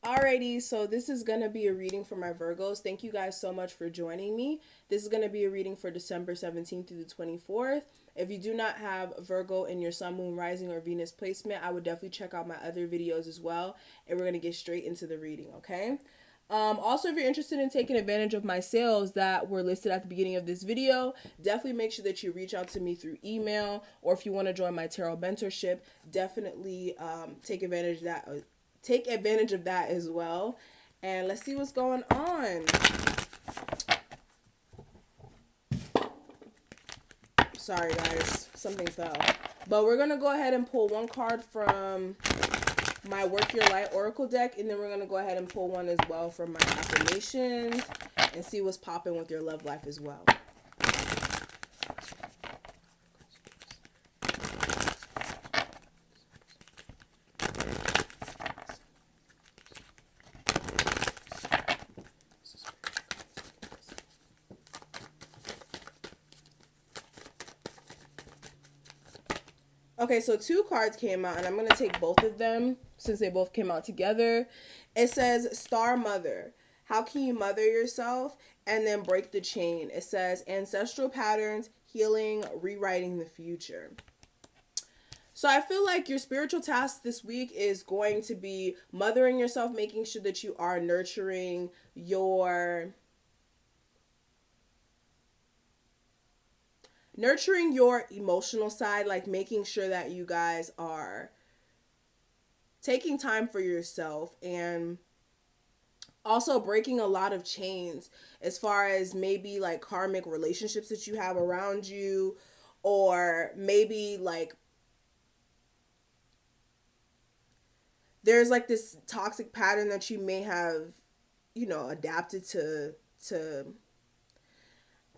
Alrighty, so this is going to be a reading for my Virgos. Thank you guys so much for joining me. This is going to be a reading for December 17th through the 24th. If you do not have Virgo in your Sun, Moon, Rising, or Venus placement, I would definitely check out my other videos as well. And we're going to get straight into the reading, okay? Also, if you're interested in taking advantage of my sales that were listed at the beginning of this video, definitely make sure that you reach out to me through email, or if you want to join my tarot mentorship, definitely take advantage of that. Take advantage of that as well. And let's see what's going on. Sorry guys, something fell. But we're going to go ahead and pull one card from my Work Your Light Oracle deck, and then we're going to go ahead and pull one as well from my affirmations and see what's popping with your love life as well. Okay, so two cards came out, and I'm going to take both of them since they both came out together. It says Star Mother. How can you mother yourself? And then Break the Chain. It says Ancestral Patterns, Healing, Rewriting the Future. So I feel like your spiritual task this week is going to be mothering yourself, making sure that you are nurturing your emotional side, like making sure that you guys are taking time for yourself and also breaking a lot of chains as far as maybe like karmic relationships that you have around you, or maybe like there's like this toxic pattern that you may have, adapted to.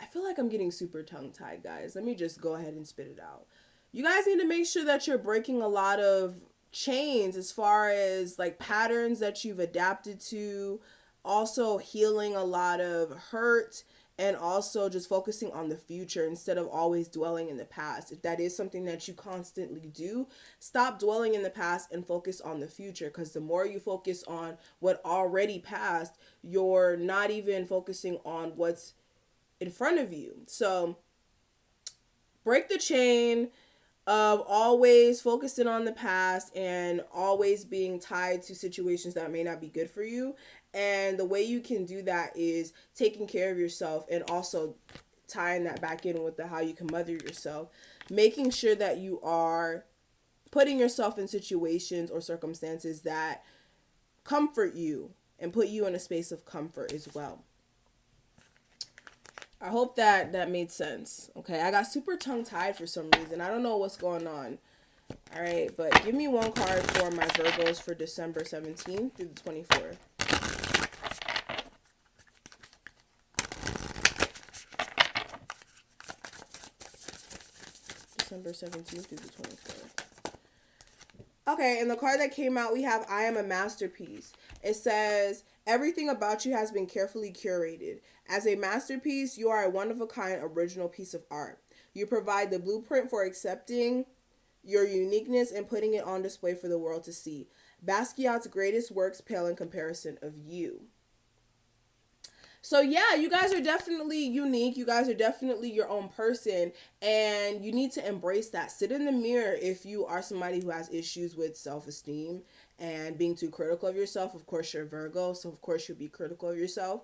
I feel like I'm getting super tongue-tied, guys. Let me just go ahead and spit it out. You guys need to make sure that you're breaking a lot of chains as far as like patterns that you've adapted to, also healing a lot of hurt, and also just focusing on the future instead of always dwelling in the past. If that is something that you constantly do, stop dwelling in the past and focus on the future, because the more you focus on what already passed, you're not even focusing on what's in front of you. So break the chain of always focusing on the past and always being tied to situations that may not be good for you. And the way you can do that is taking care of yourself, and also tying that back in with the how you can mother yourself, making sure that you are putting yourself in situations or circumstances that comfort you and put you in a space of comfort as well. I hope that made sense. Okay, I got super tongue-tied for some reason. I don't know what's going on. All right, but give me one card for my Virgos for December 17th through the 24th. December 17th through the 24th. Okay, and the card that came out, we have I Am a Masterpiece. It says, everything about you has been carefully curated. As a masterpiece, you are a one-of-a-kind original piece of art. You provide the blueprint for accepting your uniqueness and putting it on display for the world to see. Basquiat's greatest works pale in comparison of you. So yeah, you guys are definitely unique. You guys are definitely your own person, and you need to embrace that. Sit in the mirror if you are somebody who has issues with self-esteem and being too critical of yourself. Of course, you're Virgo, so of course you'll be critical of yourself.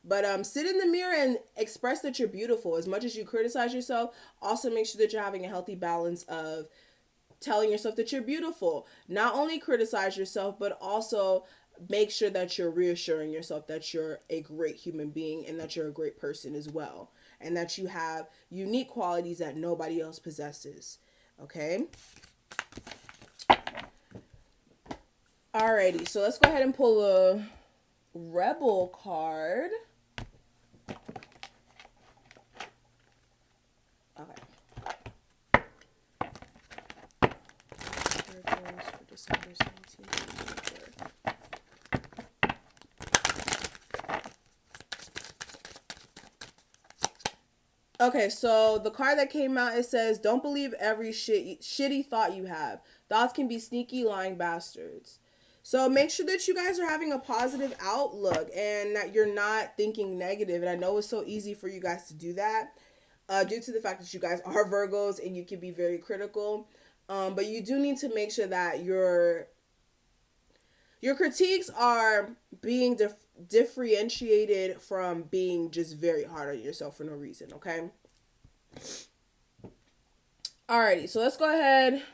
But sit in the mirror and express that you're beautiful. As much as you criticize yourself, also make sure that you're having a healthy balance of telling yourself that you're beautiful. Not only criticize yourself, but also make sure that you're reassuring yourself that you're a great human being and that you're a great person as well, and that you have unique qualities that nobody else possesses. Okay? Alrighty, so let's go ahead and pull a Rebel card. Okay. Virgos for December 17th. Okay, so the card that came out, it says, don't believe every shitty thought you have. Thoughts can be sneaky, lying bastards. So make sure that you guys are having a positive outlook and that you're not thinking negative. And I know it's so easy for you guys to do that due to the fact that you guys are Virgos and you can be very critical. But you do need to make sure that your critiques are being differentiated from being just very hard on yourself for no reason, okay? Alrighty, so let's go ahead.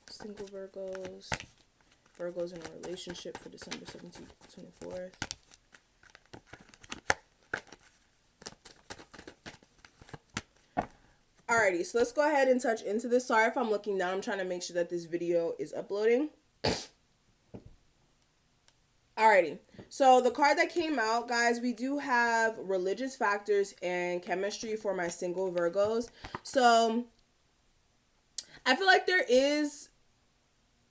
Single Virgos in a relationship for December 17th to 24th. Alrighty, so let's go ahead and touch into this. Sorry if I'm looking down. I'm trying to make sure that this video is uploading. Alrighty, so the card that came out, guys, we do have religious factors and chemistry for my single Virgos. So I feel like there is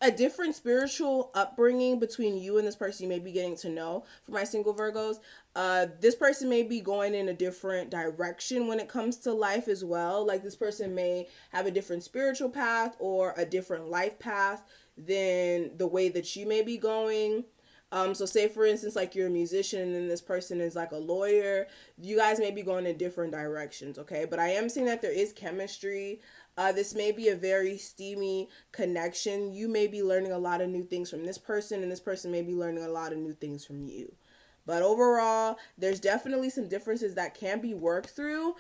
a different spiritual upbringing between you and this person you may be getting to know. For my single Virgos, this person may be going in a different direction when it comes to life as well. Like this person may have a different spiritual path or a different life path than the way that you may be going. So say for instance, like you're a musician and this person is like a lawyer, you guys may be going in different directions, okay? But I am seeing that there is chemistry. This may be a very steamy connection. You may be learning a lot of new things from this person, and this person may be learning a lot of new things from you. But overall, there's definitely some differences that can be worked through.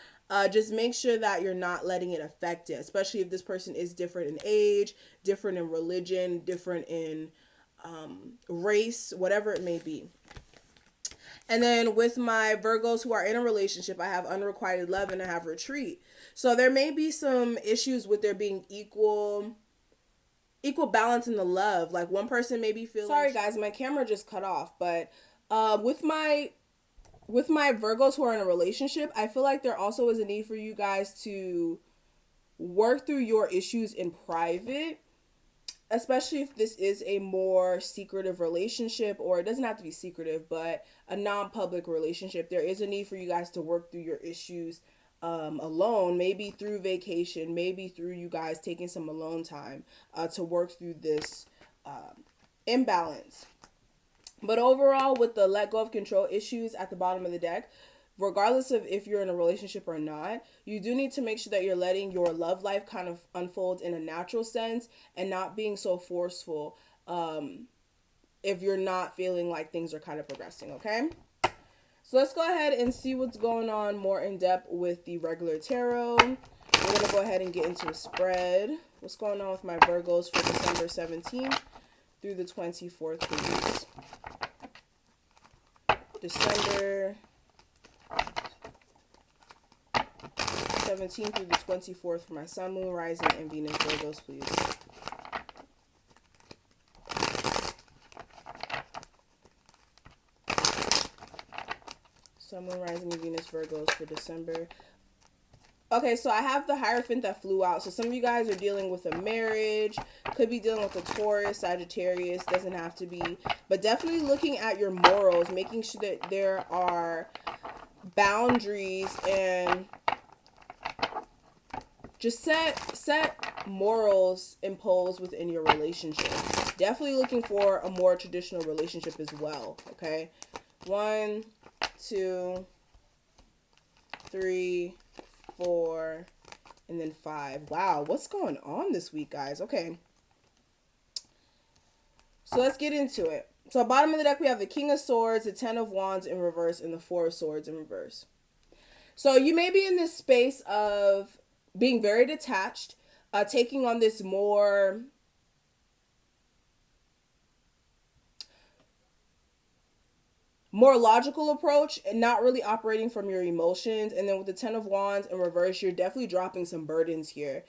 Just make sure that you're not letting it affect it, especially if this person is different in age, different in religion, different in race, whatever it may be. And then with my Virgos who are in a relationship, I have unrequited love and I have retreat. So there may be some issues with there being equal balance in the love. Like one person may be feeling... Sorry guys, my camera just cut off. But with my Virgos who are in a relationship, I feel like there also is a need for you guys to work through your issues in private. Especially if this is a more secretive relationship, or it doesn't have to be secretive, but a non-public relationship. There is a need for you guys to work through your issues alone, maybe through vacation, maybe through you guys taking some alone time to work through this imbalance. But overall, with the let go of control issues at the bottom of the deck, regardless of if you're in a relationship or not, you do need to make sure that you're letting your love life kind of unfold in a natural sense and not being so forceful if you're not feeling like things are kind of progressing, okay? So let's go ahead and see what's going on more in depth with the regular tarot. We're going to go ahead and get into a spread. What's going on with my Virgos for December 17th through the 24th, please? December 17th through the 24th for my Sun, Moon, Rising, and Venus Virgos, please. Sun, Moon, Rising, and Venus Virgos for December. Okay, so I have the Hierophant that flew out. So some of you guys are dealing with a marriage. Could be dealing with a Taurus, Sagittarius. Doesn't have to be. But definitely looking at your morals. Making sure that there are boundaries and just set morals imposed within your relationship. Definitely looking for a more traditional relationship as well, okay? 1, 2, 3, 4, and then 5. Wow, what's going on this week, guys? Okay. So let's get into it. So bottom of the deck, we have the King of Swords, the Ten of Wands in reverse, and the Four of Swords in reverse. So you may be in this space of being very detached, taking on this more logical approach and not really operating from your emotions. And then with the Ten of Wands in reverse, you're definitely dropping some burdens here.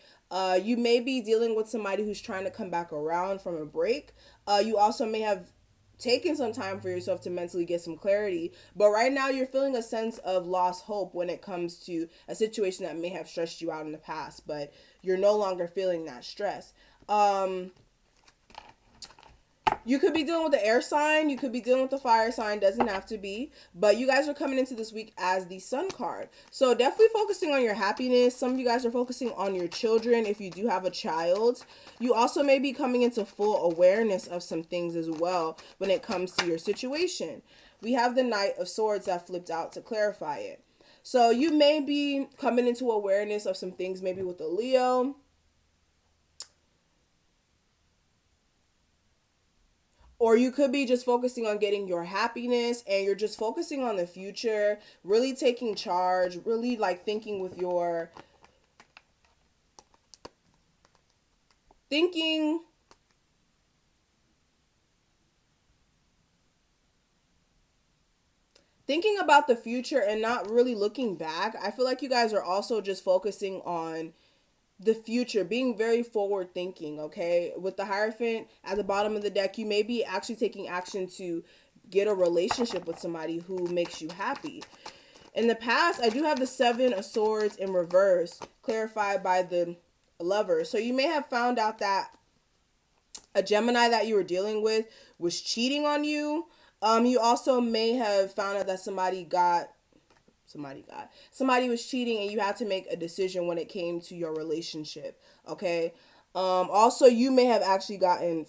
You may be dealing with somebody who's trying to come back around from a break. You also may have taken some time for yourself to mentally get some clarity, but right now you're feeling a sense of lost hope when it comes to a situation that may have stressed you out in the past, but you're no longer feeling that stress. You could be dealing with the air sign. You could be dealing with the fire sign. Doesn't have to be. But you guys are coming into this week as the sun card. So definitely focusing on your happiness. Some of you guys are focusing on your children if you do have a child. You also may be coming into full awareness of some things as well when it comes to your situation. We have the Knight of Swords that flipped out to clarify it. So you may be coming into awareness of some things maybe with a Leo. Or you could be just focusing on getting your happiness and you're just focusing on the future, really taking charge, really like thinking with your thinking about the future and not really looking back. I feel like you guys are also just focusing on the future, being very forward thinking, okay? With the Hierophant at the bottom of the deck, you may be actually taking action to get a relationship with somebody who makes you happy. In the past, I do have the Seven of Swords in reverse, clarified by the Lover. So you may have found out that a Gemini that you were dealing with was cheating on you. You also may have found out that somebody was cheating and you had to make a decision when it came to your relationship, okay? Also, you may have actually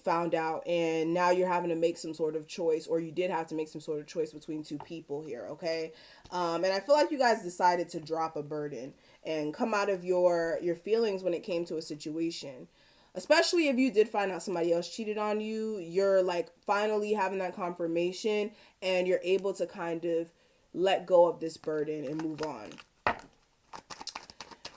found out and now you're having to make some sort of choice, or you did have to make some sort of choice between two people here, okay? And I feel like you guys decided to drop a burden and come out of your feelings when it came to a situation. Especially if you did find out somebody else cheated on you, you're like finally having that confirmation and you're able to kind of let go of this burden and move on.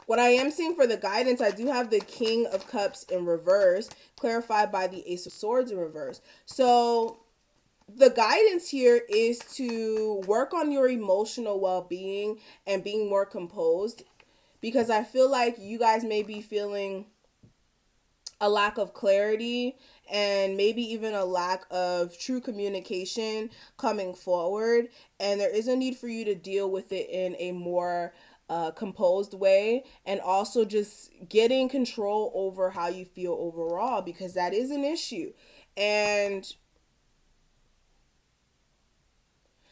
What I am seeing for the guidance, I do have the King of Cups in reverse, clarified by the Ace of Swords in reverse. So the guidance here is to work on your emotional well-being and being more composed, because I feel like you guys may be feeling a lack of clarity and maybe even a lack of true communication coming forward, and there is a need for you to deal with it in a more composed way, and also just getting control over how you feel overall, because that is an issue. And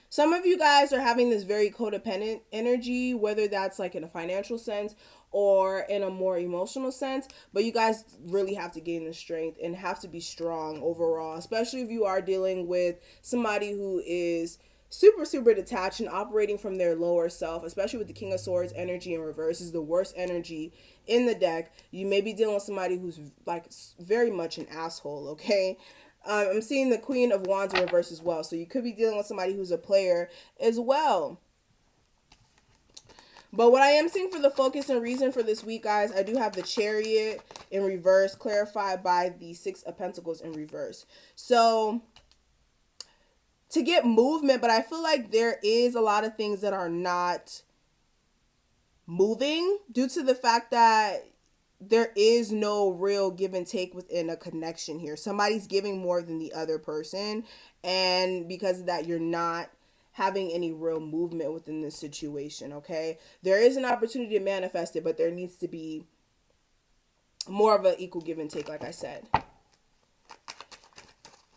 some of you guys are having this very codependent energy, whether that's like in a financial sense or in a more emotional sense, but you guys really have to gain the strength and have to be strong overall, especially if you are dealing with somebody who is super detached and operating from their lower self, especially with the King of Swords energy in reverse is the worst energy in the deck. You may be dealing with somebody who's like very much an asshole, okay? I'm seeing the Queen of Wands in reverse as well. So you could be dealing with somebody who's a player as well. But what I am seeing for the focus and reason for this week, guys, I do have the Chariot in reverse, clarified by the Six of Pentacles in reverse. So to get movement, but I feel like there is a lot of things that are not moving due to the fact that there is no real give and take within a connection here. Somebody's giving more than the other person, and because of that, you're not having any real movement within this situation, okay? There is an opportunity to manifest it, but there needs to be more of an equal give and take, like I said.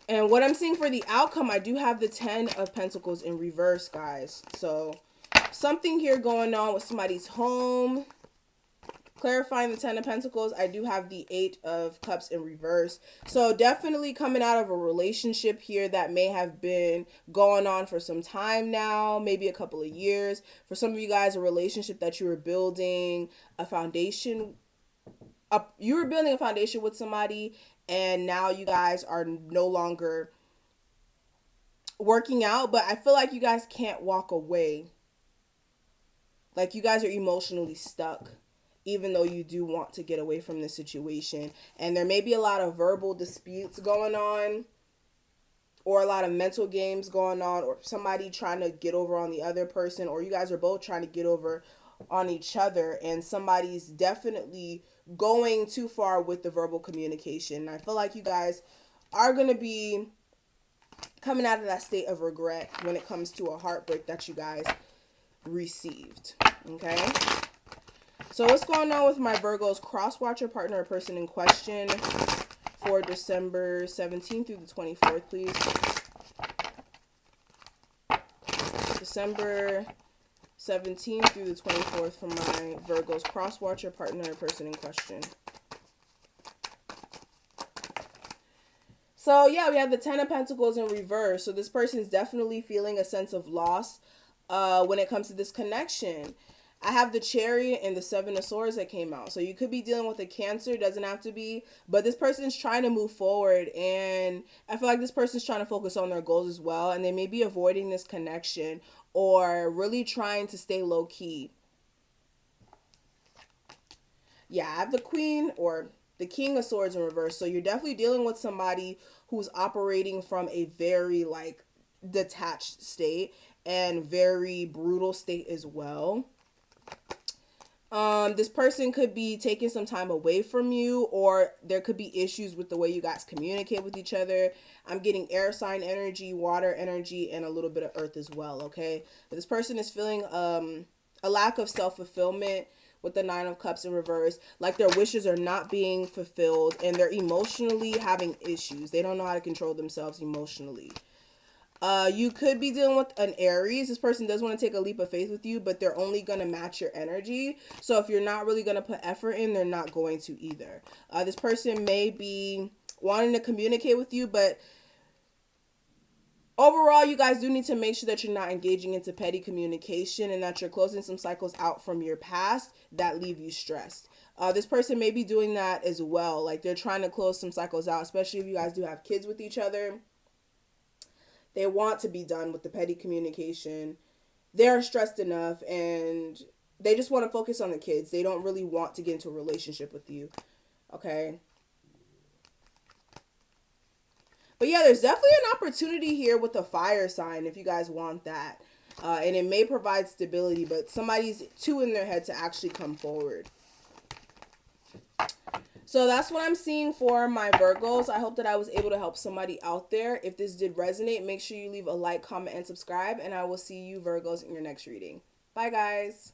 And what I'm seeing for the outcome, I do have the 10 of Pentacles in reverse, guys. So something here going on with somebody's home. Clarifying the 10 of Pentacles, I do have the 8 of Cups in reverse. So definitely coming out of a relationship here that may have been going on for some time now, maybe a couple of years. For some of you guys, a relationship that you were building a foundation. You were building a foundation with somebody, and now you guys are no longer working out. But I feel like you guys can't walk away. Like you guys are emotionally stuck, even though you do want to get away from this situation. And there may be a lot of verbal disputes going on, or a lot of mental games going on, or somebody trying to get over on the other person, or you guys are both trying to get over on each other, and somebody's definitely going too far with the verbal communication. I feel like you guys are going to be coming out of that state of regret when it comes to a heartbreak that you guys received, okay? So what's going on with my Virgos? Cross-watcher, partner, or person in question for for December 17th through the 24th, please. December 17th through the 24th for my Virgos, cross watcher, partner, or person in question. So yeah, we have the Ten of Pentacles in reverse. So this person is definitely feeling a sense of loss when it comes to this connection. I have the Chariot and the Seven of Swords that came out. So you could be dealing with a Cancer, doesn't have to be, but this person's trying to move forward, and I feel like this person's trying to focus on their goals as well, and they may be avoiding this connection or really trying to stay low key. Yeah, I have the Queen or the King of Swords in reverse. So you're definitely dealing with somebody who's operating from a very like detached state and very brutal state as well. This person could be taking some time away from you, or there could be issues with the way you guys communicate with each other. I'm getting air sign energy, water energy, and a little bit of earth as well, okay? But this person is feeling a lack of self-fulfillment with the Nine of Cups in reverse. Like their wishes are not being fulfilled, and they're emotionally having issues. They don't know how to control themselves emotionally. You could be dealing with an Aries. This person does want to take a leap of faith with you, but they're only going to match your energy. So if you're not really going to put effort in, they're not going to either. This person may be wanting to communicate with you, but overall, you guys do need to make sure that you're not engaging into petty communication and that you're closing some cycles out from your past that leave you stressed. This person may be doing that as well. Like they're trying to close some cycles out, especially if you guys do have kids with each other. They want to be done with the petty communication. They're stressed enough and they just want to focus on the kids. They don't really want to get into a relationship with you. Okay. But yeah, there's definitely an opportunity here with a fire sign if you guys want that. And it may provide stability, but somebody's too in their head to actually come forward. So that's what I'm seeing for my Virgos. I hope that I was able to help somebody out there. If this did resonate, make sure you leave a like, comment, and subscribe. And I will see you Virgos in your next reading. Bye, guys.